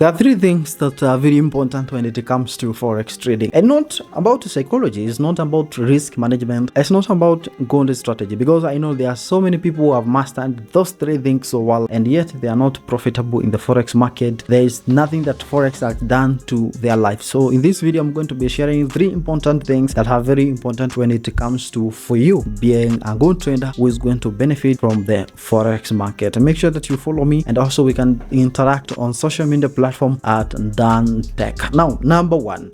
There are three things that are very important when it comes to forex trading, and not about psychology. It's not about risk management. It's not about gold strategy, because I know there are so many people who have mastered those three things so well, and yet they are not profitable in the forex market. There is nothing that forex has done to their life. So in this video, I'm going to be sharing three important things that are very important when it comes to for you being a good trader who is going to benefit from the forex market. And make sure that you follow me, and also we can interact on social media platform at Dan Tech. Now, number one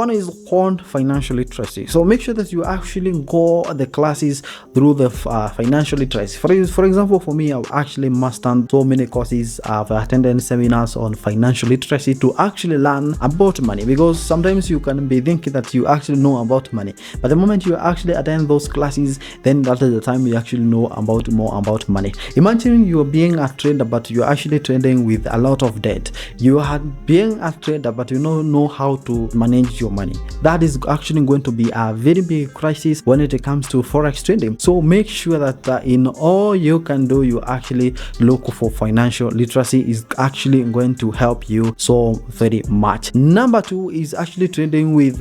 is called financial literacy. So make sure that you actually go the classes through the financial literacy. For example, for me, I've actually mastered so many courses. I've attended seminars on financial literacy to actually learn about money, because sometimes you can be thinking that you actually know about money, but the moment you actually attend those classes, then that is the time you actually know about more about money. Imagine you are being a trader, but you're actually trading with a lot of debt. You are being a trader, but you don't know how to manage your money. That is actually going to be a very big crisis when it comes to forex trading. So make sure that in all you can do, you actually look for financial literacy. Is actually going to help you so very much. Number two is actually trading with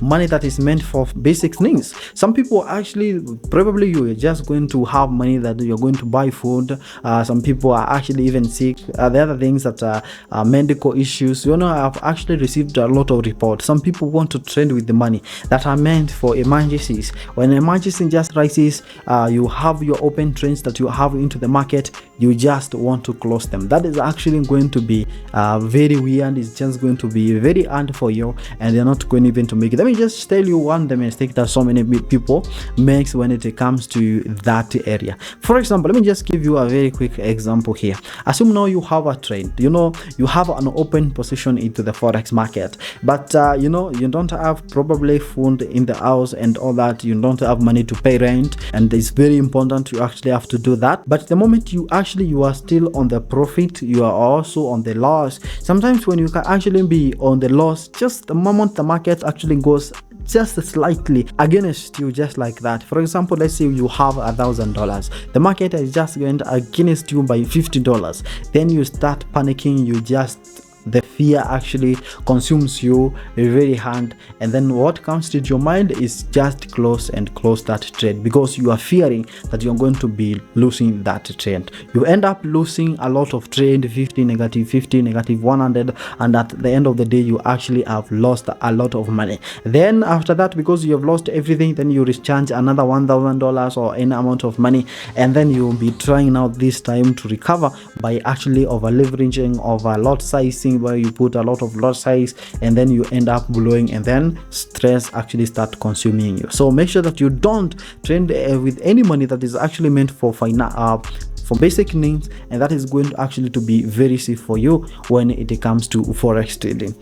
money that is meant for basic needs. Some people actually, probably you are just going to have money that you're going to buy food. Some people are actually even sick. The other things that are medical issues. You know, I've actually received a lot of reports. Some people want to trade with the money that are meant for emergencies. When an emergency just rises, you have your open trades that you have into the market, you just want to close them. That is actually going to be very weird. It's just going to be very hard for you, and they're not going even to make it. Let me just tell you one the mistake that so many people makes when it comes to that area. For example, let me just give you a very quick example here. Assume now you have a trade. You know, you have an open position into the forex market, but you know, you don't have probably food in the house and all that. You don't have money to pay rent, and it's very important you actually have to do that. But the moment you are still on the profit, you are also on the loss. Sometimes when you can actually be on the loss, just the moment the market actually goes just slightly against you, just like that. For example, let's say you have $1,000, the market is just going against you by $50. Then you start panicking. The fear actually consumes you very hard, and then what comes to your mind is just close that trade, because you are fearing that you're going to be losing that trade. You end up losing a lot of trade, 50, negative 50, negative 100, and at the end of the day, you actually have lost a lot of money. Then after that, because you have lost everything, then you recharge another $1,000 or any amount of money, and then you'll be trying now this time to recover by actually over leveraging, over lot sizing, where you put a lot of lot size, and then you end up blowing, and then stress actually start consuming you. So make sure that you don't trade with any money that is actually meant for basic needs, and that is going to actually to be very safe for you when it comes to forex trading.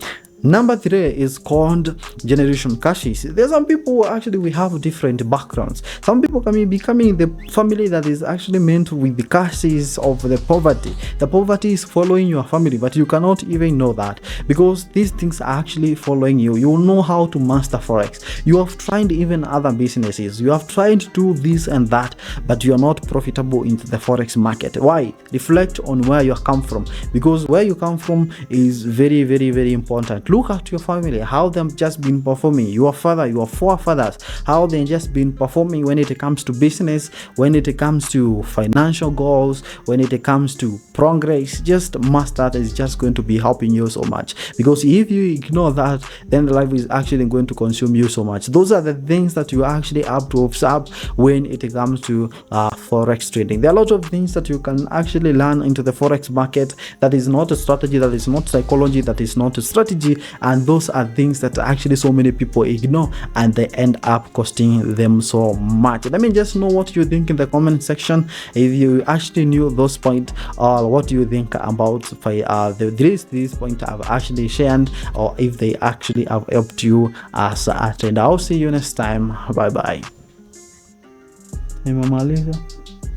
Number three is called generation cashes. There's some people actually we have different backgrounds. Some people can be coming the family that is actually meant with the cashes of the poverty. The poverty is following your family, but you cannot even know that, because these things are actually following you. You know how to master forex. You have tried even other businesses. You have tried to do this and that, but you are not profitable into the forex market. Why? Reflect on where you come from, because where you come from is very, very, very important. Look at your family, how them just been performing. Your father, your forefathers, how they just been performing when it comes to business, when it comes to financial goals, when it comes to progress. Just master is just going to be helping you so much, because if you ignore that, then life is actually going to consume you so much. Those are the things that you actually have to observe when it comes to forex trading. There are a lot of things that you can actually learn into the forex market. That is not a strategy, that is not psychology, that is not a strategy, and those are things that actually so many people ignore, and they end up costing them so much. Let me just know what you think in the comment section. If you actually knew those points, or what do you think about these points I've actually shared, or if they actually have helped you as a trader. I'll see you next time. Bye bye.